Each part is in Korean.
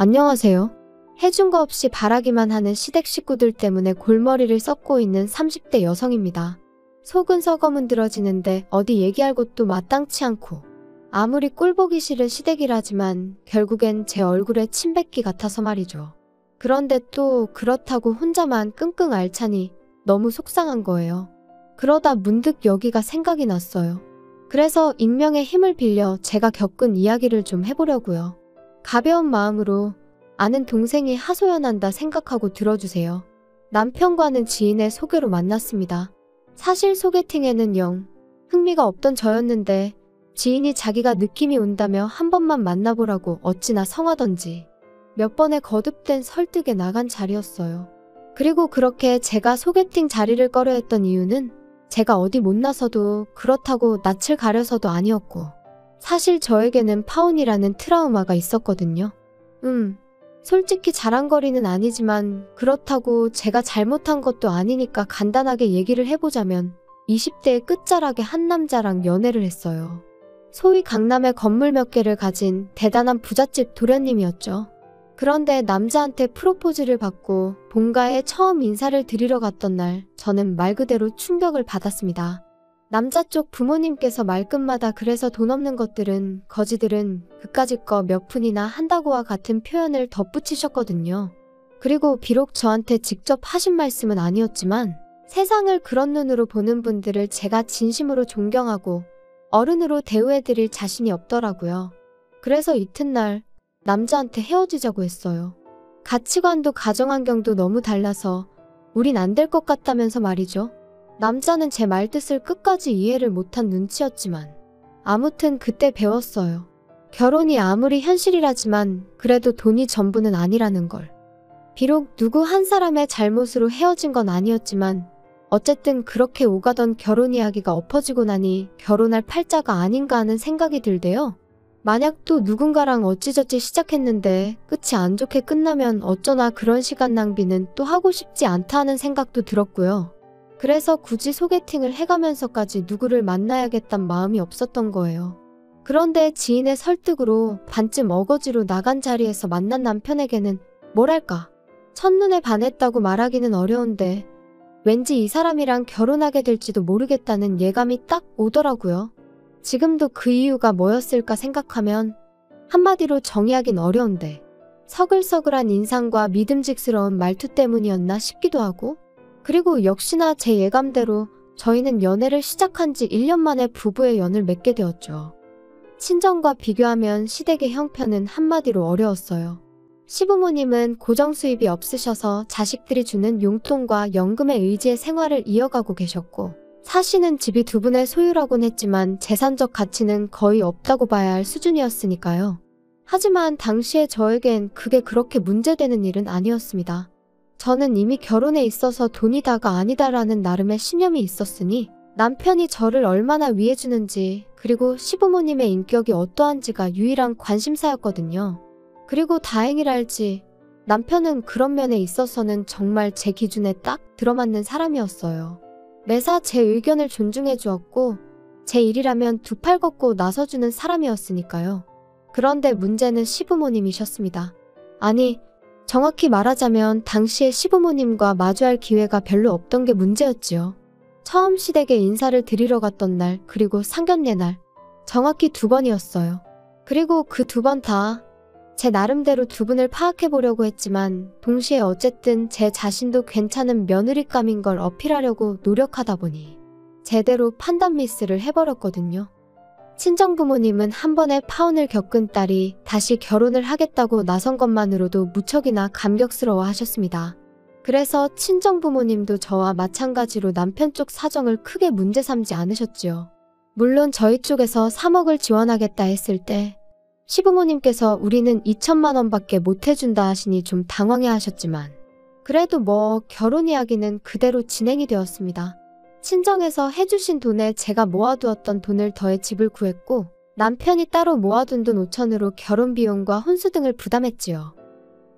안녕하세요. 해준 거 없이 바라기만 하는 시댁 식구들 때문에 골머리를 썩고 있는 30대 여성입니다. 속은 썩어 문드러지는데 어디 얘기할 곳도 마땅치 않고 아무리 꼴보기 싫은 시댁이라지만 결국엔 제 얼굴에 침 뱉기 같아서 말이죠. 그런데 또 그렇다고 혼자만 끙끙 앓자니 너무 속상한 거예요. 그러다 문득 여기가 생각이 났어요. 그래서 익명의 힘을 빌려 제가 겪은 이야기를 좀 해보려고요. 가벼운 마음으로 아는 동생이 하소연한다 생각하고 들어주세요. 남편과는 지인의 소개로 만났습니다. 사실 소개팅에는 영 흥미가 없던 저였는데 지인이 자기가 느낌이 온다며 한 번만 만나보라고 어찌나 성하던지 몇 번의 거듭된 설득에 나간 자리였어요. 그리고 그렇게 제가 소개팅 자리를 꺼려했던 이유는 제가 어디 못나서도 그렇다고 낯을 가려서도 아니었고 사실 저에게는 파혼이라는 트라우마가 있었거든요. 솔직히 자랑거리는 아니지만 그렇다고 제가 잘못한 것도 아니니까 간단하게 얘기를 해보자면 20대의 끝자락에 한 남자랑 연애를 했어요. 소위 강남에 건물 몇 개를 가진 대단한 부잣집 도련님이었죠. 그런데 남자한테 프로포즈를 받고 본가에 처음 인사를 드리러 갔던 날 저는 말 그대로 충격을 받았습니다. 남자 쪽 부모님께서 말끝마다 그래서 돈 없는 것들은 거지들은 그까짓 거 몇 푼이나 한다고와 같은 표현을 덧붙이셨거든요. 그리고 비록 저한테 직접 하신 말씀은 아니었지만 세상을 그런 눈으로 보는 분들을 제가 진심으로 존경하고 어른으로 대우해드릴 자신이 없더라고요. 그래서 이튿날 남자한테 헤어지자고 했어요. 가치관도 가정환경도 너무 달라서 우린 안 될 것 같다면서 말이죠. 남자는 제 말뜻을 끝까지 이해를 못한 눈치였지만 아무튼 그때 배웠어요. 결혼이 아무리 현실이라지만 그래도 돈이 전부는 아니라는 걸. 비록 누구 한 사람의 잘못으로 헤어진 건 아니었지만 어쨌든 그렇게 오가던 결혼 이야기가 엎어지고 나니 결혼할 팔자가 아닌가 하는 생각이 들대요. 만약 또 누군가랑 어찌저찌 시작했는데 끝이 안 좋게 끝나면 어쩌나 그런 시간 낭비는 또 하고 싶지 않다 하는 생각도 들었고요. 그래서 굳이 소개팅을 해가면서까지 누구를 만나야겠단 마음이 없었던 거예요. 그런데 지인의 설득으로 반쯤 어거지로 나간 자리에서 만난 남편에게는 뭐랄까 첫눈에 반했다고 말하기는 어려운데 왠지 이 사람이랑 결혼하게 될지도 모르겠다는 예감이 딱 오더라고요. 지금도 그 이유가 뭐였을까 생각하면 한마디로 정의하긴 어려운데 서글서글한 인상과 믿음직스러운 말투 때문이었나 싶기도 하고 그리고 역시나 제 예감대로 저희는 연애를 시작한 지 1년 만에 부부의 연을 맺게 되었죠. 친정과 비교하면 시댁의 형편은 한마디로 어려웠어요. 시부모님은 고정 수입이 없으셔서 자식들이 주는 용돈과 연금에 의지해 생활을 이어가고 계셨고 사시는 집이 두 분의 소유라곤 했지만 재산적 가치는 거의 없다고 봐야 할 수준이었으니까요. 하지만 당시에 저에겐 그게 그렇게 문제되는 일은 아니었습니다. 저는 이미 결혼에 있어서 돈이 다가 아니다라는 나름의 신념이 있었으니 남편이 저를 얼마나 위해주는지 그리고 시부모님의 인격이 어떠한지가 유일한 관심사였거든요. 그리고 다행이랄지 남편은 그런 면에 있어서는 정말 제 기준에 딱 들어맞는 사람이었어요. 매사 제 의견을 존중해 주었고 제 일이라면 두 팔 걷고 나서주는 사람이었으니까요. 그런데 문제는 시부모님이셨습니다. 아니 정확히 말하자면 당시에 시부모님과 마주할 기회가 별로 없던 게 문제였지요. 처음 시댁에 인사를 드리러 갔던 날 그리고 상견례 날 정확히 2번이었어요. 그리고 그 2번 다 제 나름대로 두 분을 파악해보려고 했지만 동시에 어쨌든 제 자신도 괜찮은 며느리감인 걸 어필하려고 노력하다 보니 제대로 판단 미스를 해버렸거든요. 친정부모님은 한 번의 파혼을 겪은 딸이 다시 결혼을 하겠다고 나선 것만으로도 무척이나 감격스러워 하셨습니다. 그래서 친정부모님도 저와 마찬가지로 남편 쪽 사정을 크게 문제 삼지 않으셨지요. 물론 저희 쪽에서 3억을 지원하겠다 했을 때 시부모님께서 우리는 2천만 원밖에 못 해준다 하시니 좀 당황해 하셨지만 그래도 뭐 결혼 이야기는 그대로 진행이 되었습니다. 친정에서 해주신 돈에 제가 모아두었던 돈을 더해 집을 구했고 남편이 따로 모아둔 돈 5천으로 결혼 비용과 혼수 등을 부담했지요.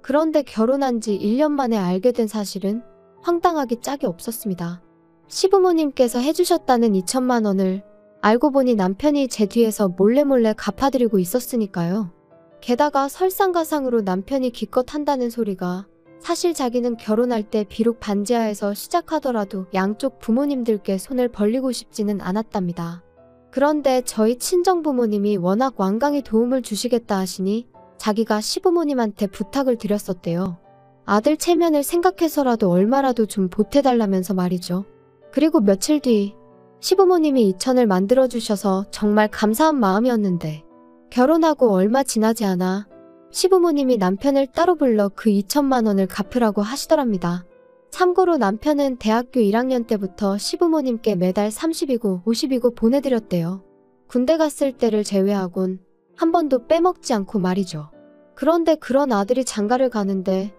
그런데 결혼한 지 1년 만에 알게 된 사실은 황당하기 짝이 없었습니다. 시부모님께서 해주셨다는 2천만 원을 알고 보니 남편이 제 뒤에서 몰래 갚아드리고 있었으니까요. 게다가 설상가상으로 남편이 기껏 한다는 소리가 사실 자기는 결혼할 때 비록 반지하에서 시작하더라도 양쪽 부모님들께 손을 벌리고 싶지는 않았답니다. 그런데 저희 친정부모님이 워낙 완강히 도움을 주시겠다 하시니 자기가 시부모님한테 부탁을 드렸었대요. 아들 체면을 생각해서라도 얼마라도 좀 보태달라면서 말이죠. 그리고 며칠 뒤 시부모님이 2천을 만들어주셔서 정말 감사한 마음이었는데 결혼하고 얼마 지나지 않아 시부모님이 남편을 따로 불러 그 2천만 원을 갚으라고 하시더랍니다. 참고로 남편은 대학교 1학년 때부터 시부모님께 매달 30이고 50이고 보내드렸대요. 군대 갔을 때를 제외하곤 한 번도 빼먹지 않고 말이죠. 그런데 그런 아들이 장가를 가는데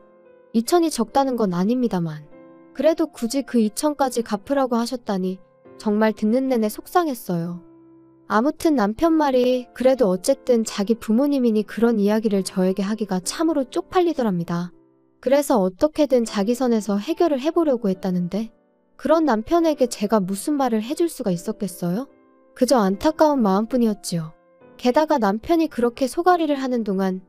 2천이 적다는 건 아닙니다만 그래도 굳이 그 2천까지 갚으라고 하셨다니 정말 듣는 내내 속상했어요. 아무튼 남편 말이 그래도 어쨌든 자기 부모님이니 그런 이야기를 저에게 하기가 참으로 쪽팔리더랍니다. 그래서 어떻게든 자기 선에서 해결을 해보려고 했다는데 그런 남편에게 제가 무슨 말을 해줄 수가 있었겠어요? 그저 안타까운 마음뿐이었지요. 게다가 남편이 그렇게 소가리를 하는 동안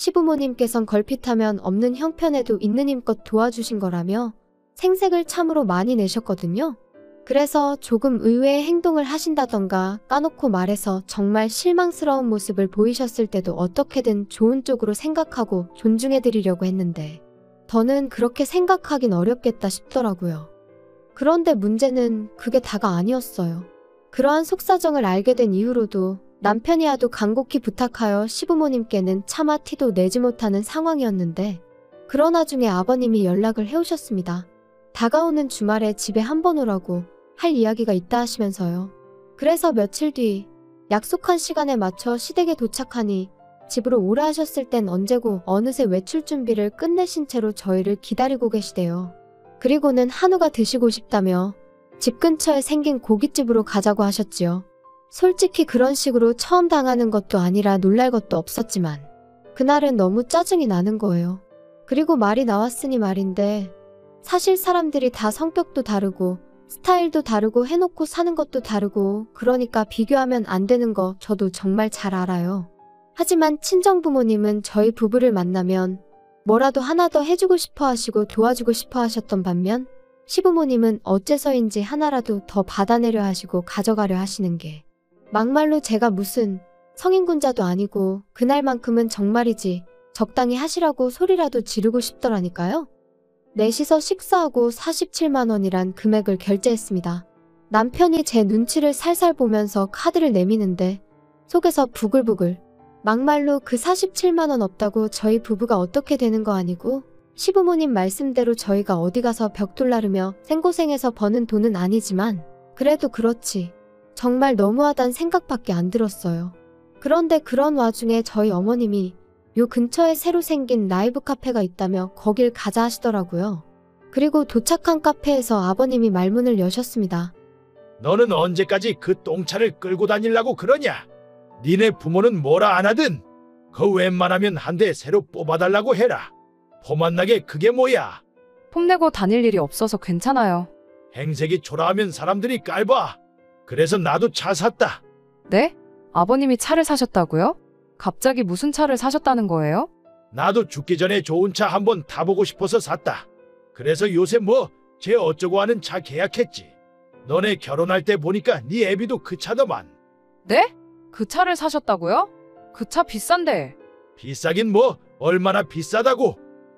시부모님께선 걸핏하면 없는 형편에도 있는 힘껏 도와주신 거라며 생색을 참으로 많이 내셨거든요. 그래서 조금 의외의 행동을 하신다던가 까놓고 말해서 정말 실망스러운 모습을 보이셨을 때도 어떻게든 좋은 쪽으로 생각하고 존중해드리려고 했는데 더는 그렇게 생각하긴 어렵겠다 싶더라고요. 그런데 문제는 그게 다가 아니었어요. 그러한 속사정을 알게 된 이후로도 남편이 하도 간곡히 부탁하여 시부모님께는 차마 티도 내지 못하는 상황이었는데 그런 와중에 아버님이 연락을 해오셨습니다. 다가오는 주말에 집에 한번 오라고 할 이야기가 있다 하시면서요. 그래서 며칠 뒤 약속한 시간에 맞춰 시댁에 도착하니 집으로 오라 하셨을 땐 언제고 어느새 외출 준비를 끝내신 채로 저희를 기다리고 계시대요. 그리고는 한우가 드시고 싶다며 집 근처에 생긴 고깃집으로 가자고 하셨지요. 솔직히 그런 식으로 처음 당하는 것도 아니라 놀랄 것도 없었지만 그날은 너무 짜증이 나는 거예요. 그리고 말이 나왔으니 말인데 사실 사람들이 다 성격도 다르고 스타일도 다르고 해놓고 사는 것도 다르고 그러니까 비교하면 안 되는 거 저도 정말 잘 알아요. 하지만 친정부모님은 저희 부부를 만나면 뭐라도 하나 더 해주고 싶어 하시고 도와주고 싶어 하셨던 반면 시부모님은 어째서인지 하나라도 더 받아내려 하시고 가져가려 하시는 게 막말로 제가 무슨 성인군자도 아니고 그날만큼은 정말이지 적당히 하시라고 소리라도 지르고 싶더라니까요. 넷이서 식사하고 47만 원이란 금액을 결제했습니다. 남편이 제 눈치를 살살 보면서 카드를 내미는데 속에서 부글부글 막말로 그 47만 원 없다고 저희 부부가 어떻게 되는 거 아니고 시부모님 말씀대로 저희가 어디 가서 벽돌 나르며 생고생해서 버는 돈은 아니지만 그래도 그렇지 정말 너무하단 생각밖에 안 들었어요. 그런데 그런 와중에 저희 어머님이 요 근처에 새로 생긴 라이브 카페가 있다며 거길 가자 하시더라고요. 그리고 도착한 카페에서 아버님이 말문을 여셨습니다. 너는 언제까지 그 똥차를 끌고 다니려고 그러냐? 니네 부모는 뭐라 안 하든 그 웬만하면 한 대 새로 뽑아달라고 해라. 포만나게 그게 뭐야? 폼내고 다닐 일이 없어서 괜찮아요. 행색이 초라하면 사람들이 깔봐. 그래서 나도 차 샀다. 네? 아버님이 차를 사셨다고요? 갑자기 무슨 차를 사셨다는 거예요? 나도 죽기 전에 좋은 차 한번 타보고 싶어서 샀다. 그래서 요새 뭐 쟤 어쩌고 하는 차 계약했지. 너네 결혼할 때 보니까 네 애비도 그 차더만. 네? 그 차를 사셨다고요? 그 차 비싼데. 비싸긴 뭐 얼마나 비싸다고.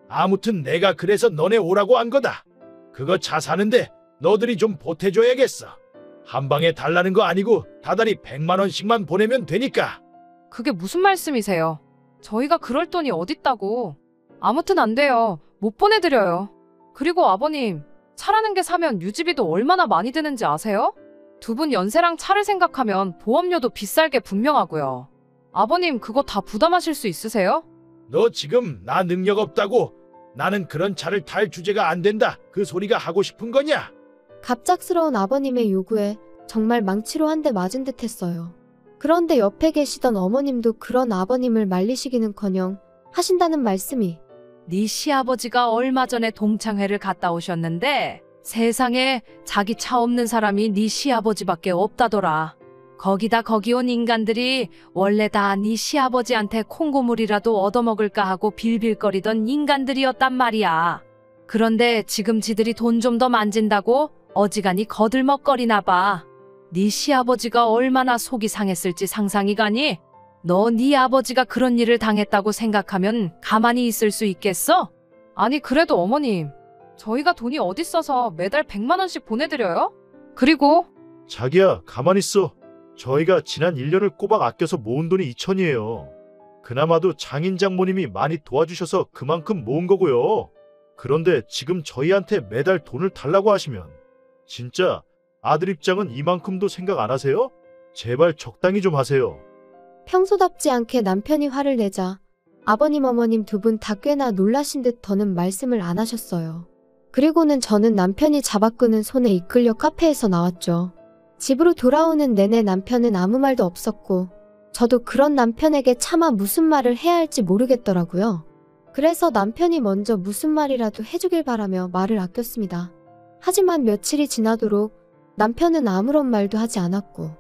아무튼 내가 그래서 너네 오라고 한 거다. 그거 차 사는데 너들이 좀 보태줘야겠어. 한 방에 달라는 거 아니고 다달이 100만 원씩만 보내면 되니까. 그게 무슨 말씀이세요? 저희가 그럴 돈이 어딨다고. 아무튼 안 돼요. 못 보내드려요. 그리고 아버님, 차라는 게 사면 유지비도 얼마나 많이 드는지 아세요? 두 분 연세랑 차를 생각하면 보험료도 비쌀 게 분명하고요. 아버님 그거 다 부담하실 수 있으세요? 너 지금 나 능력 없다고 나는 그런 차를 탈 주제가 안 된다 그 소리가 하고 싶은 거냐? 갑작스러운 아버님의 요구에 정말 망치로 한 대 맞은 듯 했어요. 그런데 옆에 계시던 어머님도 그런 아버님을 말리시기는커녕 하신다는 말씀이 네 시아버지가 얼마 전에 동창회를 갔다 오셨는데 세상에 자기 차 없는 사람이 네 시아버지밖에 없다더라. 거기다 거기 온 인간들이 원래 다 네 시아버지한테 콩고물이라도 얻어먹을까 하고 빌빌거리던 인간들이었단 말이야. 그런데 지금 지들이 돈 좀 더 만진다고 어지간히 거들먹거리나 봐. 네 시아버지가 얼마나 속이 상했을지 상상이 가니? 너 네 아버지가 그런 일을 당했다고 생각하면 가만히 있을 수 있겠어? 아니 그래도 어머님, 저희가 돈이 어딨어서 매달 100만 원씩 보내드려요? 그리고 자기야, 가만히 있어. 저희가 지난 1년을 꼬박 아껴서 모은 돈이 2천이에요. 그나마도 장인 장모님이 많이 도와주셔서 그만큼 모은 거고요. 그런데 지금 저희한테 매달 돈을 달라고 하시면 진짜 아들 입장은 이만큼도 생각 안 하세요? 제발 적당히 좀 하세요. 평소답지 않게 남편이 화를 내자 아버님 어머님 두 분 다 꽤나 놀라신 듯 더는 말씀을 안 하셨어요. 그리고는 저는 남편이 잡아끄는 손에 이끌려 카페에서 나왔죠. 집으로 돌아오는 내내 남편은 아무 말도 없었고 저도 그런 남편에게 차마 무슨 말을 해야 할지 모르겠더라고요. 그래서 남편이 먼저 무슨 말이라도 해주길 바라며 말을 아꼈습니다. 하지만 며칠이 지나도록 남편은 아무런 말도 하지 않았고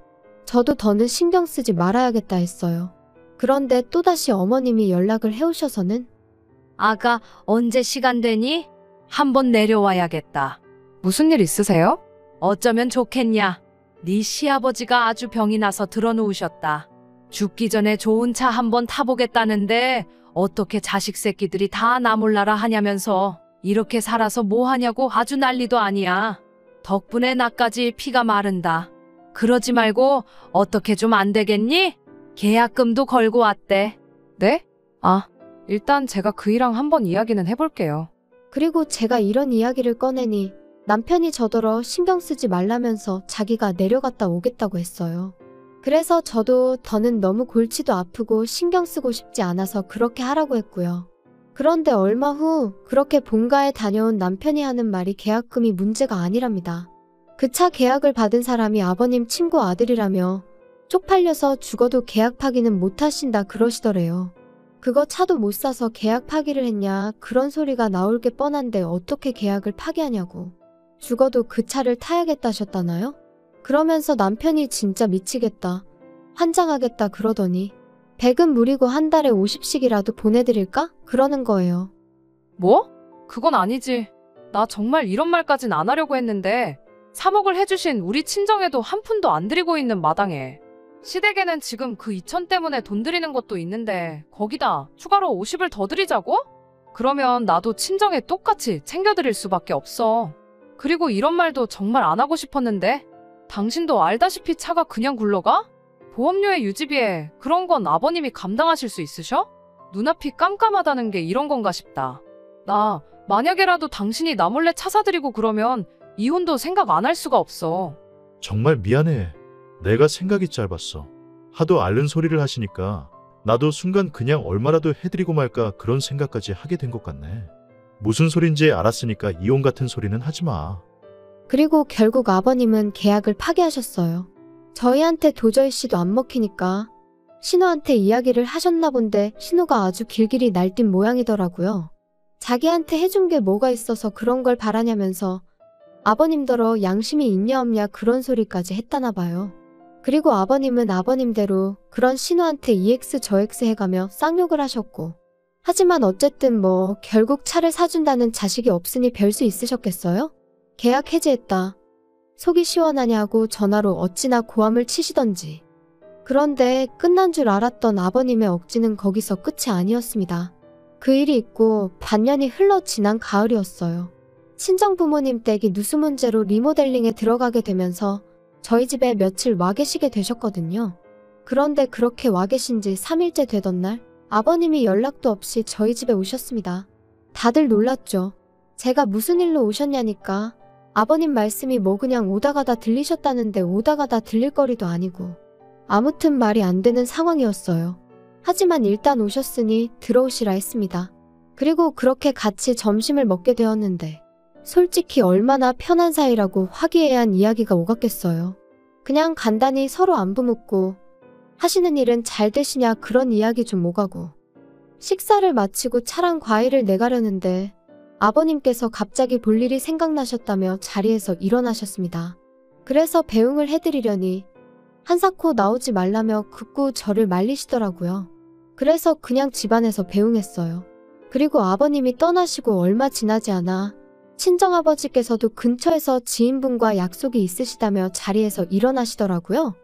저도 더는 신경 쓰지 말아야겠다 했어요. 그런데 또다시 어머님이 연락을 해오셔서는 아가, 언제 시간 되니? 한번 내려와야겠다. 무슨 일 있으세요? 어쩌면 좋겠냐? 네 시아버지가 아주 병이 나서 들어누우셨다. 죽기 전에 좋은 차 한번 타보겠다는데 어떻게 자식 새끼들이 다 나 몰라라 하냐면서 이렇게 살아서 뭐 하냐고 아주 난리도 아니야. 덕분에 나까지 피가 마른다. 그러지 말고 어떻게 좀 안 되겠니? 계약금도 걸고 왔대. 네? 아, 일단 제가 그이랑 한번 이야기는 해볼게요. 그리고 제가 이런 이야기를 꺼내니 남편이 저더러 신경 쓰지 말라면서 자기가 내려갔다 오겠다고 했어요. 그래서 저도 더는 너무 골치도 아프고 신경 쓰고 싶지 않아서 그렇게 하라고 했고요. 그런데 얼마 후 그렇게 본가에 다녀온 남편이 하는 말이 계약금이 문제가 아니랍니다. 그 차 계약을 받은 사람이 아버님 친구 아들이라며 쪽팔려서 죽어도 계약 파기는 못 하신다 그러시더래요. 그거 차도 못 사서 계약 파기를 했냐 그런 소리가 나올 게 뻔한데 어떻게 계약을 파기하냐고. 죽어도 그 차를 타야겠다셨다나요? 그러면서 남편이 진짜 미치겠다, 환장하겠다 그러더니 100은 무리고 한 달에 50씩이라도 보내드릴까? 그러는 거예요. 뭐? 그건 아니지. 나 정말 이런 말까진 안 하려고 했는데 3억을 해주신 우리 친정에도 한 푼도 안 드리고 있는 마당에 시댁에는 지금 그 2천 때문에 돈 드리는 것도 있는데 거기다 추가로 50을 더 드리자고? 그러면 나도 친정에 똑같이 챙겨드릴 수밖에 없어. 그리고 이런 말도 정말 안 하고 싶었는데 당신도 알다시피 차가 그냥 굴러가? 보험료에 유지비에 그런 건 아버님이 감당하실 수 있으셔? 눈앞이 깜깜하다는 게 이런 건가 싶다. 나 만약에라도 당신이 나 몰래 차 사드리고 그러면 이혼도 생각 안 할 수가 없어. 정말 미안해. 내가 생각이 짧았어. 하도 앓는 소리를 하시니까 나도 순간 그냥 얼마라도 해드리고 말까 그런 생각까지 하게 된 것 같네. 무슨 소린지 알았으니까 이혼 같은 소리는 하지 마. 그리고 결국 아버님은 계약을 파기하셨어요. 저희한테 도저히 씨도 안 먹히니까 신우한테 이야기를 하셨나 본데 신우가 아주 길길이 날뛴 모양이더라고요. 자기한테 해준 게 뭐가 있어서 그런 걸 바라냐면서 아버님더러 양심이 있냐 없냐 그런 소리까지 했다나 봐요. 그리고 아버님은 아버님대로 그런 신우한테 EX 저X 해가며 쌍욕을 하셨고, 하지만 어쨌든 뭐 결국 차를 사준다는 자식이 없으니 별 수 있으셨겠어요? 계약 해지했다. 속이 시원하냐고 전화로 어찌나 고함을 치시던지. 그런데 끝난 줄 알았던 아버님의 억지는 거기서 끝이 아니었습니다. 그 일이 있고 반년이 흘러 지난 가을이었어요. 친정부모님 댁이 누수 문제로 리모델링에 들어가게 되면서 저희 집에 며칠 와 계시게 되셨거든요. 그런데 그렇게 와 계신 지 3일째 되던 날 아버님이 연락도 없이 저희 집에 오셨습니다. 다들 놀랐죠. 제가 무슨 일로 오셨냐니까 아버님 말씀이 뭐 그냥 오다 가다 들리셨다는데 오다 가다 들릴 거리도 아니고 아무튼 말이 안 되는 상황이었어요. 하지만 일단 오셨으니 들어오시라 했습니다. 그리고 그렇게 같이 점심을 먹게 되었는데 솔직히 얼마나 편한 사이라고 화기애애한 이야기가 오갔겠어요. 그냥 간단히 서로 안부 묻고 하시는 일은 잘 되시냐 그런 이야기 좀 오가고 식사를 마치고 차랑 과일을 내가려는데 아버님께서 갑자기 볼 일이 생각나셨다며 자리에서 일어나셨습니다. 그래서 배웅을 해드리려니 한사코 나오지 말라며 극구 저를 말리시더라고요. 그래서 그냥 집안에서 배웅했어요. 그리고 아버님이 떠나시고 얼마 지나지 않아 친정아버지께서도 근처에서 지인분과 약속이 있으시다며 자리에서 일어나시더라고요.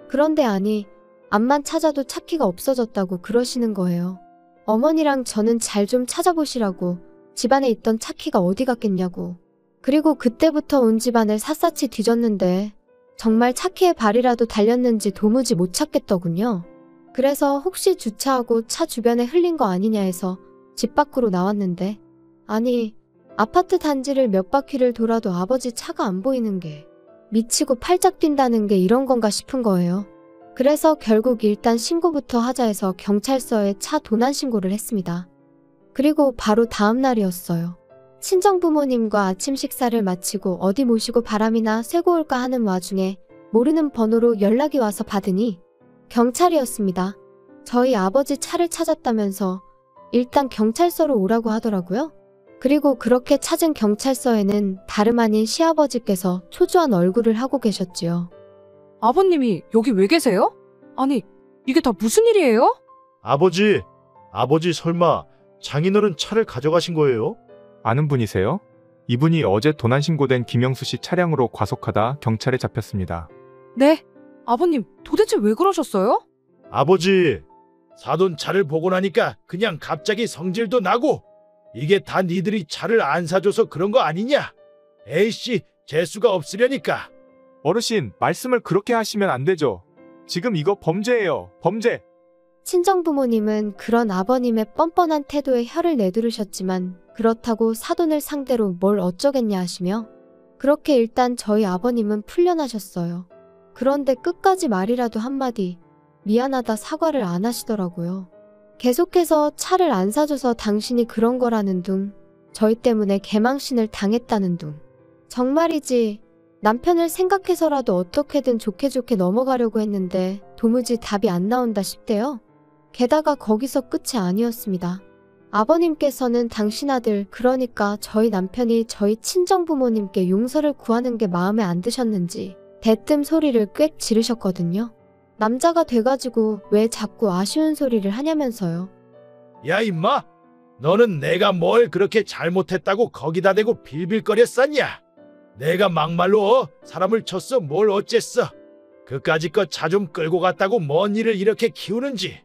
그런데 아니, 암만 찾아도 차키가 없어졌다고 그러시는 거예요. 어머니랑 저는 잘 좀 찾아보시라고, 집안에 있던 차키가 어디 갔겠냐고. 그리고 그때부터 온 집안을 샅샅이 뒤졌는데 정말 차키의 발이라도 달렸는지 도무지 못 찾겠더군요. 그래서 혹시 주차하고 차 주변에 흘린 거 아니냐 해서 집 밖으로 나왔는데, 아니, 아파트 단지를 몇 바퀴를 돌아도 아버지 차가 안 보이는 게 미치고 팔짝 뛴다는 게 이런 건가 싶은 거예요. 그래서 결국 일단 신고부터 하자 해서 경찰서에 차 도난 신고를 했습니다. 그리고 바로 다음 날이었어요. 친정부모님과 아침 식사를 마치고 어디 모시고 바람이나 쐬고 올까 하는 와중에 모르는 번호로 연락이 와서 받으니 경찰이었습니다. 저희 아버지 차를 찾았다면서 일단 경찰서로 오라고 하더라고요. 그리고 그렇게 찾은 경찰서에는 다름 아닌 시아버지께서 초조한 얼굴을 하고 계셨지요. 아버님이 여기 왜 계세요? 아니, 이게 다 무슨 일이에요? 아버지 설마 장인어른 차를 가져가신 거예요? 아는 분이세요? 이분이 어제 도난 신고된 김영수 씨 차량으로 과속하다 경찰에 잡혔습니다. 네? 아버님, 도대체 왜 그러셨어요? 아버지, 사돈 차를 보고 나니까 그냥 갑자기 성질도 나고, 이게 다 니들이 차를 안 사줘서 그런 거 아니냐? 에이씨, 재수가 없으려니까. 어르신, 말씀을 그렇게 하시면 안 되죠. 지금 이거 범죄예요. 범죄. 친정부모님은 그런 아버님의 뻔뻔한 태도에 혀를 내두르셨지만 그렇다고 사돈을 상대로 뭘 어쩌겠냐 하시며 그렇게 일단 저희 아버님은 풀려나셨어요. 그런데 끝까지 말이라도 한마디 미안하다 사과를 안 하시더라고요. 계속해서 차를 안 사줘서 당신이 그런 거라는 둥, 저희 때문에 개망신을 당했다는 둥. 정말이지 남편을 생각해서라도 어떻게든 좋게 넘어가려고 했는데 도무지 답이 안 나온다 싶대요. 게다가 거기서 끝이 아니었습니다. 아버님께서는 당신 아들, 그러니까 저희 남편이 저희 친정부모님께 용서를 구하는 게 마음에 안 드셨는지 대뜸 소리를 꽥 지르셨거든요. 남자가 돼가지고 왜 자꾸 아쉬운 소리를 하냐면서요. 야 임마, 너는 내가 뭘 그렇게 잘못했다고 거기다 대고 빌빌거렸었냐? 내가 막말로 사람을 쳤어 뭘 어쨌어? 그까짓 거 차 좀 끌고 갔다고 뭔 일을 이렇게 키우는지.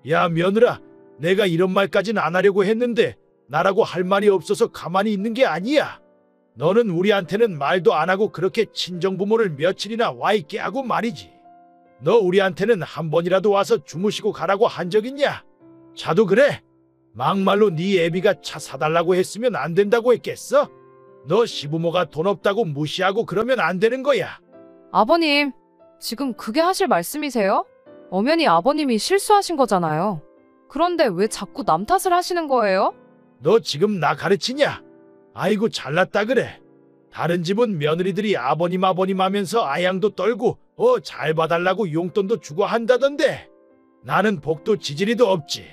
야 며느라, 내가 이런 말까진 안 하려고 했는데 나라고 할 말이 없어서 가만히 있는 게 아니야. 너는 우리한테는 말도 안 하고 그렇게 친정부모를 며칠이나 와 있게 하고 말이지. 너 우리한테는 한 번이라도 와서 주무시고 가라고 한 적 있냐? 차도 그래. 막말로 네 애비가 차 사달라고 했으면 안 된다고 했겠어? 너 시부모가 돈 없다고 무시하고 그러면 안 되는 거야. 아버님, 지금 그게 하실 말씀이세요? 엄연히 아버님이 실수하신 거잖아요. 그런데 왜 자꾸 남 탓을 하시는 거예요? 너 지금 나 가르치냐? 아이고 잘났다 그래. 다른 집은 며느리들이 아버님 하면서 아양도 떨고 잘 봐달라고 용돈도 주고 한다던데 나는 복도 지지리도 없지.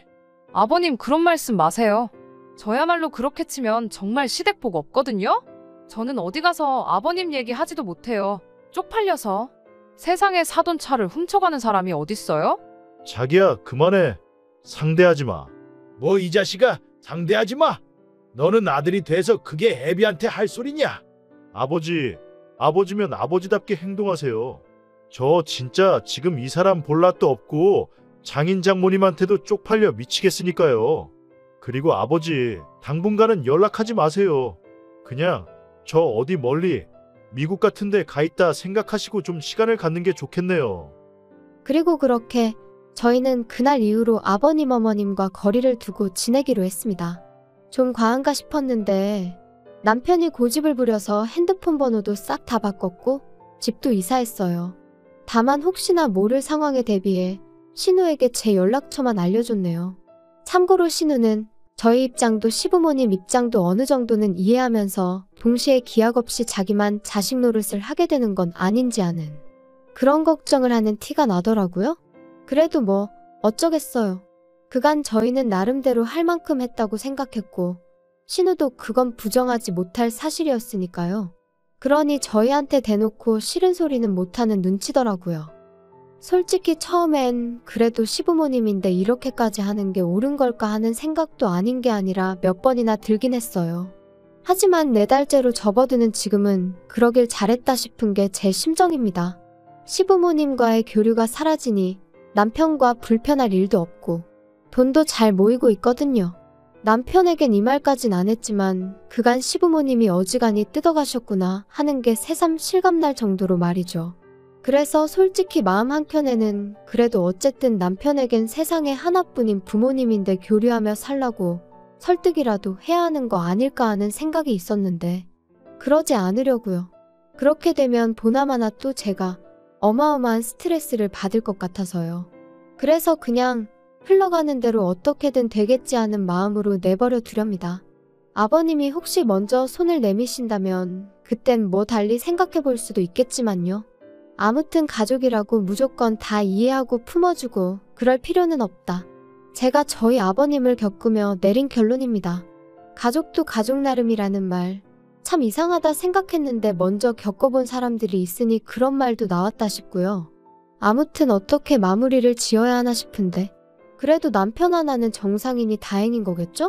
아버님 그런 말씀 마세요. 저야말로 그렇게 치면 정말 시댁복 없거든요? 저는 어디 가서 아버님 얘기 하지도 못해요. 쪽팔려서. 세상에 사돈 차를 훔쳐가는 사람이 어딨어요? 자기야 그만해. 상대하지 마. 뭐 이 자식아 상대하지 마. 너는 아들이 돼서 그게 애비한테 할 소리냐? 아버지면 아버지답게 행동하세요. 저 진짜 지금 이 사람 볼 낯도 없고 장인 장모님한테도 쪽팔려 미치겠으니까요. 그리고 아버지 당분간은 연락하지 마세요. 그냥 저 어디 멀리 미국 같은 데 가 있다 생각하시고 좀 시간을 갖는 게 좋겠네요. 그리고 그렇게 저희는 그날 이후로 아버님 어머님과 거리를 두고 지내기로 했습니다. 좀 과한가 싶었는데 남편이 고집을 부려서 핸드폰 번호도 싹 다 바꿨고 집도 이사했어요. 다만 혹시나 모를 상황에 대비해 신우에게 제 연락처만 알려줬네요. 참고로 신우는 저희 입장도 시부모님 입장도 어느 정도는 이해하면서 동시에 기약 없이 자기만 자식 노릇을 하게 되는 건 아닌지 아는 그런 걱정을 하는 티가 나더라고요. 그래도 뭐 어쩌겠어요. 그간 저희는 나름대로 할 만큼 했다고 생각했고 신우도 그건 부정하지 못할 사실이었으니까요. 그러니 저희한테 대놓고 싫은 소리는 못하는 눈치더라고요. 솔직히 처음엔 그래도 시부모님인데 이렇게까지 하는 게 옳은 걸까 하는 생각도 아닌 게 아니라 몇 번이나 들긴 했어요. 하지만 4달째로 접어드는 지금은 그러길 잘했다 싶은 게 제 심정입니다. 시부모님과의 교류가 사라지니 남편과 불편할 일도 없고 돈도 잘 모이고 있거든요. 남편에겐 이 말까진 안 했지만 그간 시부모님이 어지간히 뜯어가셨구나 하는 게 새삼 실감날 정도로 말이죠. 그래서 솔직히 마음 한켠에는 그래도 어쨌든 남편에겐 세상에 하나뿐인 부모님인데 교류하며 살라고 설득이라도 해야 하는 거 아닐까 하는 생각이 있었는데 그러지 않으려고요. 그렇게 되면 보나마나 또 제가 어마어마한 스트레스를 받을 것 같아서요. 그래서 그냥 흘러가는 대로 어떻게든 되겠지 하는 마음으로 내버려 두렵니다. 아버님이 혹시 먼저 손을 내미신다면 그땐 뭐 달리 생각해 볼 수도 있겠지만요. 아무튼 가족이라고 무조건 다 이해하고 품어주고 그럴 필요는 없다. 제가 저희 아버님을 겪으며 내린 결론입니다. 가족도 가족 나름이라는 말 참 이상하다 생각했는데 먼저 겪어본 사람들이 있으니 그런 말도 나왔다 싶고요. 아무튼 어떻게 마무리를 지어야 하나 싶은데 그래도 남편 하나는 정상이니 다행인 거겠죠?